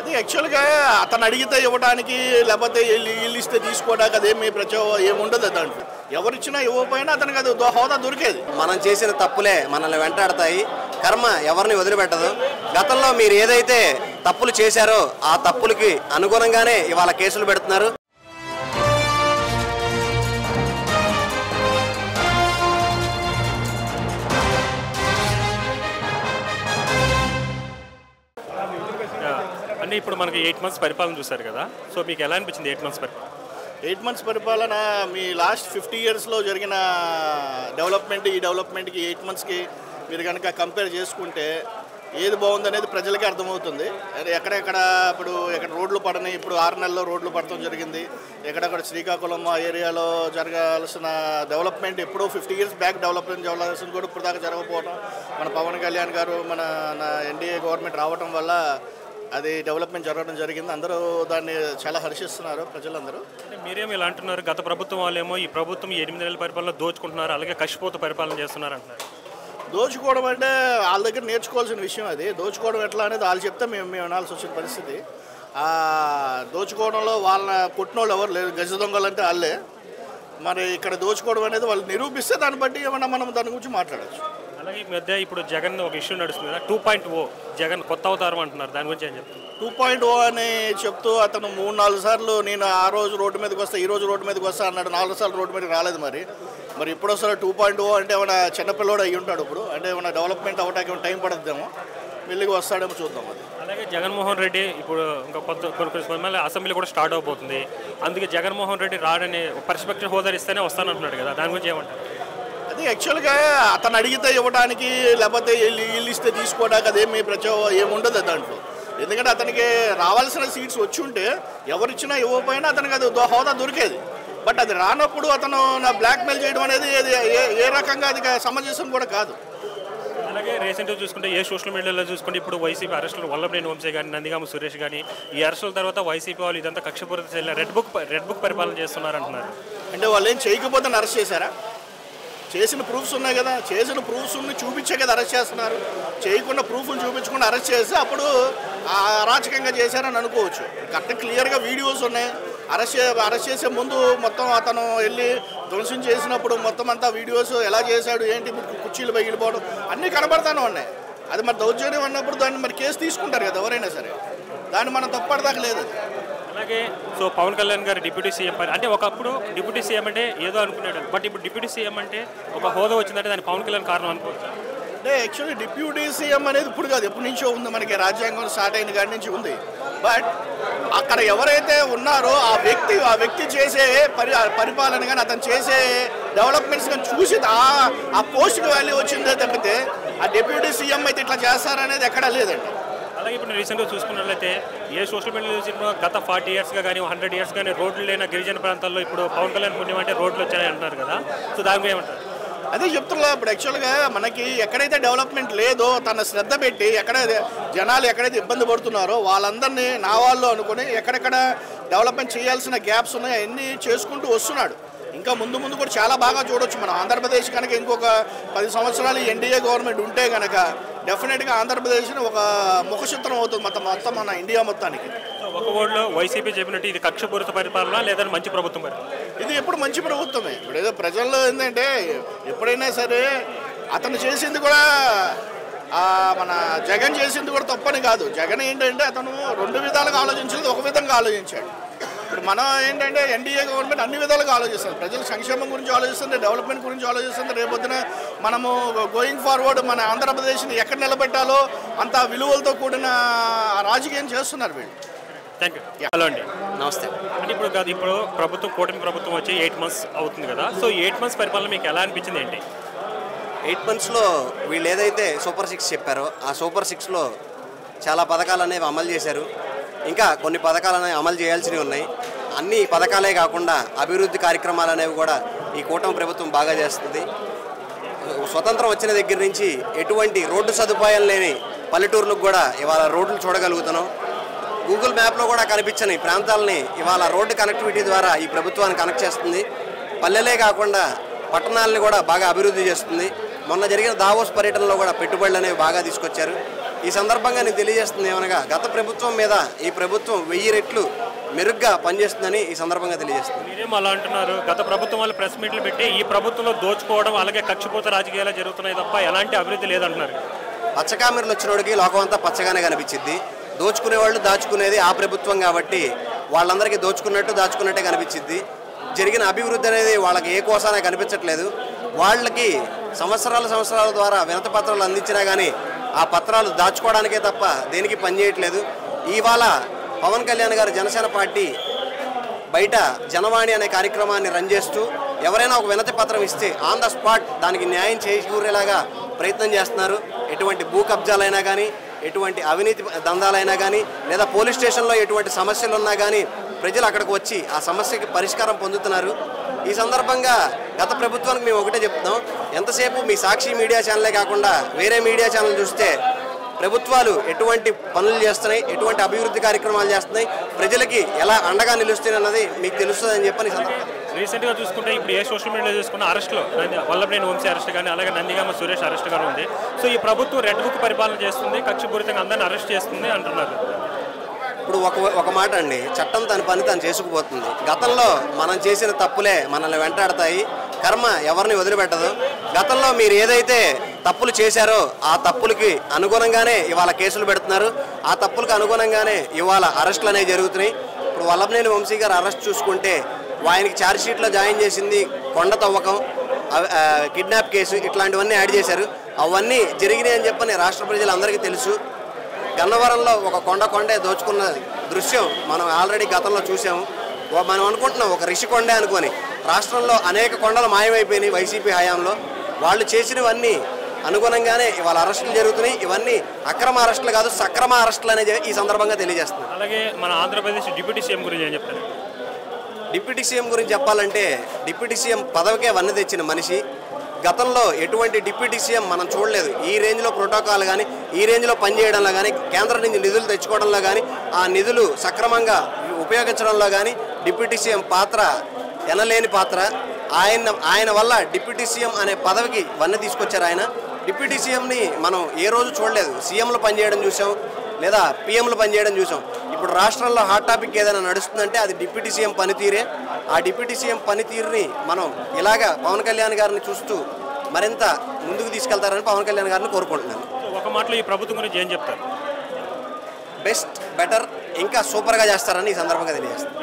అది యాక్చువల్గా అతను అడిగితే ఇవ్వడానికి లేకపోతే వీళ్ళు ఇస్తే తీసుకోవడానికి అదేమి ఏముండదు దాంట్లో. ఎవరిచ్చినా ఇవ్వకపోయినా అతనికి అది హోదా దొరికేది. మనం చేసిన తప్పులే మనల్ని వెంటాడతాయి, కర్మ ఎవరిని వదిలిపెట్టదు. గతంలో మీరు ఏదైతే తప్పులు చేశారో ఆ తప్పులకి అనుగుణంగానే ఇవాళ కేసులు పెడుతున్నారు. అంటే ఇప్పుడు మనకి 8 months పరిపాలన చూశారు కదా, సో మీకు ఎలా అనిపించింది 8 months పరిపాలన? 8 months పరిపాలన మీ లాస్ట్ 50 yearsలో జరిగిన డెవలప్మెంట్ ఈ డెవలప్మెంట్కి 8 monthsకి మీరు కనుక కంపేర్ చేసుకుంటే ఏది బాగుందనేది ప్రజలకే అర్థమవుతుంది. ఎక్కడెక్కడ ఇప్పుడు ఎక్కడ రోడ్లు పడని ఇప్పుడు 6 నెలల్లో రోడ్లు పడటం జరిగింది. ఎక్కడెక్కడ శ్రీకాకుళం ఆ ఏరియాలో జరగాల్సిన డెవలప్మెంట్ ఎప్పుడో 50 years బ్యాక్ డెవలప్మెంట్ జరగాల్సింది కూడా ఇప్పుడు దాకా జరగకపోవడం, మన పవన్ కళ్యాణ్ గారు మన ఎన్డీఏ గవర్నమెంట్ రావడం వల్ల అది డెవలప్మెంట్ జరగడం జరిగింది. అందరూ దాన్ని చాలా హర్షిస్తున్నారు ప్రజలందరూ. అంటే మీరేమో ఇలా అంటున్నారు, గత ప్రభుత్వం వాళ్ళేమో ఈ ప్రభుత్వం 8 నెలల పరిపాలన దోచుకుంటున్నారు, అలాగే కష్టపోతూ పరిపాలన చేస్తున్నారు అంటున్నారు. దోచుకోవడం అంటే వాళ్ళ దగ్గర నేర్చుకోవాల్సిన విషయం. అది దోచుకోవడం ఎట్లా అనేది వాళ్ళు చెప్తే మేము వినాల్సి వచ్చిన పరిస్థితి. దోచుకోవడంలో వాళ్ళ కొట్టిన వాళ్ళు ఎవరు లేరు, గజ దొంగలు అంటే వాళ్ళే. మరి ఇక్కడ దోచుకోవడం అనేది వాళ్ళు నిరూపిస్తే దాన్ని బట్టి ఏమన్నా మనం దాని గురించి మాట్లాడచ్చు. అలాగే ఈ మధ్య ఇప్పుడు జగన్ ఒక ఇష్యూ నడుస్తుంది కదా, 2.0 జగన్ కొత్త అవతారం అంటున్నారు, దాని గురించి ఏం చెప్తారు? 2.0 అని చెప్తూ అతను 3-4 సార్లు నేను ఆ రోజు రోడ్డు మీదకి వస్తా, ఈ రోజు రోడ్డు మీదకి వస్తా అన్నాడు. 4 సార్లు రోడ్డు మీదకి రాలేదు. మరి ఇప్పుడు వస్తారు 2.0 అంటే ఏమైనా చిన్నపిల్లోడు అయ్యి ఉంటాడు. ఇప్పుడు అంటే ఏమైనా డెవలప్మెంట్ అవ్వడానికి ఏమైనా టైం పడుతుందేమో, వెళ్ళి వస్తాడేమో చూద్దాం. అది అలాగే జగన్మోహన్ రెడ్డి ఇప్పుడు ఇంకా కొన్ని అసెంబ్లీ కూడా స్టార్ట్ అవబోతుంది, అందుకే జగన్మోహన్ రెడ్డి రాడని పర్స్పెక్టివ్ హోదా ఇస్తేనే వస్తానంటున్నాడు కదా, దాని గురించి ఏమంటారు? అది యాక్చువల్గా అతను అడిగితే ఇవ్వడానికి లేకపోతే వీళ్ళు ఇస్తే తీసుకోవడానికి అదేమి ఏముండదు దాంట్లో. ఎందుకంటే అతనికి రావాల్సిన సీట్స్ వచ్చి ఉంటే ఎవరిచ్చినా ఇవ్వకపోయినా అతనికి అది హోదా దొరికేది. బట్ అది రానప్పుడు అతను బ్లాక్మెయిల్ చేయడం అనేది ఏ రకంగా అది సమంజసం కూడా కాదు. అలాగే రీసెంట్గా చూసుకుంటే ఏ సోషల్ మీడియాలో చూసుకుంటే ఇప్పుడు వైసీపీ అరెస్టులు వల్లభనేని వంశీ కానీ నందిగామ సురేష్ కానీ ఈ అరెస్టుల తర్వాత వైసీపీ వాళ్ళు ఇదంతా కక్షపూరిత రెడ్ బుక్ పరిపాలన చేస్తున్నారు అంటున్నారు. అంటే వాళ్ళు ఏం చేయకపోతే అరెస్ట్ చేశారా? చేసిన ప్రూఫ్స్ ఉన్నాయి కదా, చేసిన ప్రూఫ్స్ని చూపించే కదా అరెస్ట్ చేస్తున్నారు. చేయకుండా ప్రూఫ్ని చూపించకుండా అరెస్ట్ చేస్తే అప్పుడు అరాచకంగా చేశారని అనుకోవచ్చు. కరెక్ట్ క్లియర్గా వీడియోస్ ఉన్నాయి. అరెస్ట్ చేసే ముందు మొత్తం అతను వెళ్ళి ధ్వంసం చేసినప్పుడు మొత్తం అంతా వీడియోస్ ఎలా చేశాడు ఏంటి, కుర్చీలు పగిలిపోవడం అన్నీ కనబడతానే ఉన్నాయి. అది మరి దౌర్జన్యం అన్నప్పుడు దాన్ని మరి కేసు తీసుకుంటారు కదా ఎవరైనా సరే, దాన్ని మనం తప్పడదాకా లేదు. అలాగే సో పవన్ కళ్యాణ్ గారు డిప్యూటీ సీఎం అంటే ఒకప్పుడు డిప్యూటీ సీఎం అంటే ఏదో అనుకున్నాడు, బట్ ఇప్పుడు డిప్యూటీ సీఎం అంటే ఒక హోదా వచ్చిందంటే దానికి పవన్ కళ్యాణ్ కారణం అనుకోవచ్చు. అంటే యాక్చువల్లీ డిప్యూటీ సీఎం అనేది ఇప్పుడు కాదు, ఎప్పటి నుంచో ఉంది. మనకి రాజ్యాంగం స్టార్ట్ అయిన కాడి నుంచి ఉంది. బట్ అక్కడ ఎవరైతే ఉన్నారో ఆ వ్యక్తి చేసే పరిపాలన కానీ అతను చేసే డెవలప్మెంట్స్ కానీ చూసి ఆ పోస్ట్కి వాల్యూ వచ్చిందే తప్పితే ఆ డిప్యూటీ సీఎం అయితే ఇట్లా చేస్తారనేది ఎక్కడా లేదండి. అలాగే ఇప్పుడు రీసెంట్గా చూసుకున్నట్లయితే ఏ సోషల్ మీడియాలో చూసినా గత 40 yearsగా కానీ 100 years కానీ రోడ్లు లేని గిరిజన ప్రాంతాల్లో ఇప్పుడు పవన్ కళ్యాణ్ పుణ్యం అంటే రోడ్లు వచ్చాయని అంటున్నారు కదా, సో దానికి ఏమంటారు? అదే చెప్తున్నా. ఇప్పుడు యాక్చువల్గా మనకి ఎక్కడైతే డెవలప్మెంట్ లేదో తన శ్రద్ధ పెట్టి జనాలు ఎక్కడైతే ఇబ్బంది పడుతున్నారో వాళ్ళందరినీ నా వాళ్ళు అనుకుని ఎక్కడెక్కడ డెవలప్మెంట్ చేయాల్సిన గ్యాప్స్ ఉన్నాయో అవన్నీ చేసుకుంటూ వస్తున్నాడు. ఇంకా ముందు కూడా చాలా బాగా చూడొచ్చు. మనం ఆంధ్రప్రదేశ్ కనుక ఇంకొక 10 సంవత్సరాలు ఎన్డీఏ గవర్నమెంట్ ఉంటే కనుక డెఫినెట్గా ఆంధ్రప్రదేశ్ని ఒక ముఖచిత్రం అవుతుంది మొత్తం మన ఇండియా మొత్తానికి. ఒక ఊళ్ళో వైసీపీ చెప్పినట్టు ఇది కక్షపూరిత పరిపాలన లేదా మంచి ప్రభుత్వం పరిపాలన? ఇది ఎప్పుడు మంచి ప్రభుత్వమే. ఇప్పుడు ఏదో ప్రజల్లో ఏంటంటే ఎప్పుడైనా సరే అతను చేసింది కూడా మన జగన్ చేసింది కూడా తప్పని కాదు. జగన్ ఏంటంటే అతను 2 విధాలుగా ఆలోచించేది ఒక విధంగా ఆలోచించాడు. ఇప్పుడు మనం ఏంటంటే ఎన్డీఏ గవర్నమెంట్ అన్ని విధాలుగా ఆలోచిస్తుంది. ప్రజల సంక్షేమం గురించి ఆలోచిస్తుంది, డెవలప్మెంట్ గురించి ఆలోచిస్తుంది. రేపొద్దున మనము గోయింగ్ ఫార్వర్డ్ మన ఆంధ్రప్రదేశ్ని ఎక్కడ నిలబెట్టాలో అంత విలువలతో కూడిన రాజకీయం చేస్తున్నారు వీళ్ళు. Thank you. హలో అండి, నమస్తే. అంటే ఇప్పుడు ప్రభుత్వం కూటమి ప్రభుత్వం వచ్చి 8 months అవుతుంది కదా, సో 8 months పరిపాలన మీకు ఎలా అనిపించింది ఏంటి? 8 monthsలో వీళ్ళు ఏదైతే సూపర్ 6 చెప్పారో ఆ సూపర్ 6లో చాలా పథకాలు అనేవి అమలు చేశారు. ఇంకా కొన్ని పథకాలు అనేవి అమలు చేయాల్సినవి ఉన్నాయి. అన్ని పథకాలే కాకుండా అభివృద్ధి కార్యక్రమాలు అనేవి కూడా ఈ కూటమి ప్రభుత్వం బాగా చేస్తుంది. స్వతంత్రం వచ్చిన దగ్గర నుంచి ఎటువంటి రోడ్డు సదుపాయాలు లేని పల్లెటూర్లకు కూడా ఇవాళ రోడ్లు చూడగలుగుతున్నాం. గూగుల్ మ్యాప్లో కూడా కనిపించని ప్రాంతాలని ఇవాళ రోడ్డు కనెక్టివిటీ ద్వారా ఈ ప్రభుత్వాన్ని కనెక్ట్ చేస్తుంది. పల్లెలే కాకుండా పట్టణాలని కూడా బాగా అభివృద్ధి చేస్తుంది. మొన్న జరిగిన దావోస్ పర్యటనలో కూడా పెట్టుబడులు అనేవి బాగా తీసుకొచ్చారు. ఈ సందర్భంగా నేను తెలియజేస్తుంది ఏమనగా గత ప్రభుత్వం మీద ఈ ప్రభుత్వం 1000 రెట్లు మెరుగ్గా పనిచేస్తుందని ఈ సందర్భంగా తెలియజేస్తుంది. మీరేం అలా అంటున్నారు? గత ప్రభుత్వం వాళ్ళు ప్రెస్ మీట్లు పెట్టి ఈ ప్రభుత్వంలో దోచుకోవడం అలాగే కక్షపూత రాజకీయాలు జరుగుతున్నాయి తప్ప ఎలాంటి అభివృద్ధి లేదంటున్నారు. పచ్చకామెరలు వచ్చినోడికి లోకం అంతా పచ్చగానే కనిపించింది. దోచుకునే వాళ్ళు దాచుకునేది ఆ ప్రభుత్వం కాబట్టి వాళ్ళందరికీ దాచుకున్నట్టే కనిపించింది. జరిగిన అభివృద్ధి అనేది వాళ్ళకి ఏ కోసానే కనిపించట్లేదు. వాళ్ళకి సంవత్సరాల ద్వారా వినతి పత్రాలు అందించినా కానీ ఆ పత్రాలు దాచుకోవడానికే తప్ప దేనికి పనిచేయట్లేదు. ఇవాళ పవన్ కళ్యాణ్ గారు జనసేన పార్టీ బయట జనవాణి అనే కార్యక్రమాన్ని రన్ చేస్తూ ఎవరైనా ఒక వినతి పత్రం ఇస్తే ఆన్ ద స్పాట్ దానికి న్యాయం చేకూరేలాగా ప్రయత్నం చేస్తున్నారు. ఎటువంటి భూ కబ్జాలైనా కానీ, ఎటువంటి అవినీతి దందాలైనా కానీ, లేదా పోలీస్ స్టేషన్లో ఎటువంటి సమస్యలు ఉన్నా కానీ ప్రజలు అక్కడికి వచ్చి ఆ సమస్యకి పరిష్కారం పొందుతున్నారు. ఈ సందర్భంగా గత ప్రభుత్వానికి మేము ఒకటే చెప్తున్నాం, ఎంతసేపు మీ సాక్షి మీడియా ఛానలే కాకుండా వేరే మీడియా ఛానల్ చూస్తే ప్రభుత్వాలు ఎటువంటి పనులు చేస్తున్నాయి, ఎటువంటి అభివృద్ధి కార్యక్రమాలు చేస్తున్నాయి, ప్రజలకి ఎలా అండగా నిలుస్తున్నాయి అన్నది మీకు తెలుస్తుందని చెప్పని రీసెంట్గా చూసుకుంటే ఇప్పుడు ఏ సోషల్ మీడియాలో చూసుకున్న అరెస్ట్లో వల్లభనేని వంశీ అరెస్ట్ కానీ అలాగే నందిగామ సురేష్ అరెస్ట్ కానీ ఉంది. సో ఈ ప్రభుత్వం రెడ్ బుక్ పరిపాలన చేస్తుంది, కక్షపూరితంగా అందరిని అరెస్ట్ చేస్తుంది అంటున్నారు. ఇప్పుడు ఒక మాట అండి, చట్టం తన పని తను చేసుకుపోతుంది. గతంలో మనం చేసిన తప్పులే మనల్ని వెంటాడతాయి, కర్మ ఎవరిని వదిలిపెట్టదు. గతంలో మీరు ఏదైతే తప్పులు చేశారో ఆ తప్పులకి అనుగుణంగానే ఇవాళ కేసులు పెడుతున్నారు. ఆ తప్పులకు అనుగుణంగానే ఇవాళ అరెస్టులు అనేవి జరుగుతున్నాయి. ఇప్పుడు వల్లభనేని వంశీ గారు అరెస్ట్ చూసుకుంటే ఆయనకి ఛార్జ్షీట్లో జాయిన్ చేసింది కొండ తవ్వకం, కిడ్నాప్ కేసు, ఇట్లాంటివన్నీ యాడ్ చేశారు. అవన్నీ జరిగినాయి అని చెప్పని రాష్ట్ర ప్రజలందరికీ తెలుసు. గన్నవరంలో ఒక కొండే దోచుకున్న దృశ్యం మనం ఆల్రెడీ గతంలో చూసాము. మనం అనుకుంటున్నాం ఒక రిషి కొండే అనుకొని. రాష్ట్రంలో అనేక కొండలు మాయమైపోయినాయి వైసీపీ హయాంలో. వాళ్ళు చేసినవన్నీ అనుగుణంగానే ఇవాళ అరెస్టులు జరుగుతున్నాయి. ఇవన్నీ అక్రమ అరెస్టులు కాదు, సక్రమ అరెస్టులు అనేది ఈ సందర్భంగా తెలియజేస్తుంది. అలాగే మన ఆంధ్రప్రదేశ్ డిప్యూటీ సీఎం గురించి ఏం చెప్తారు? డిప్యూటీ సీఎం గురించి చెప్పాలంటే డిప్యూటీ సీఎం పదవికే వన్నె తెచ్చిన మనిషి. గతంలో ఎటువంటి డిప్యూటీ సీఎం మనం చూడలేదు. ఈ రేంజ్లో ప్రోటోకాల్ కానీ, ఈ రేంజ్లో పనిచేయడంలో కానీ, కేంద్రం నుంచి నిధులు తెచ్చుకోవడంలో కానీ, ఆ నిధులు సక్రమంగా ఉపయోగించడంలో కానీ డిప్యూటీ సీఎం పాత్ర ఎనలేని పాత్ర. ఆయన వల్ల డిప్యూటీ సీఎం అనే పదవికి వన్నె తీసుకొచ్చారు ఆయన. డిప్యూటీ సీఎంని మనం ఏ రోజు చూడలేదు. సీఎంలు పనిచేయడం చూసాం, లేదా పీఎంలు పనిచేయడం చూసాం. ఇప్పుడు రాష్ట్రంలో హాట్ టాపిక్ ఏదైనా నడుస్తుందంటే అది డిప్యూటీ సీఎం పనితీరే. ఆ డిప్యూటీ సీఎం పనితీరుని మనం ఇలాగా పవన్ కళ్యాణ్ గారిని చూస్తూ మరింత ముందుకు తీసుకెళ్తారని పవన్ కళ్యాణ్ గారిని కోరుకుంటున్నాను. ఒక మాటలో ఈ ప్రభుత్వం గురించి ఏం చెప్తారు? బెస్ట్, బెటర్, ఇంకా సూపర్గా చేస్తారని ఈ సందర్భంగా తెలియజేస్తాను.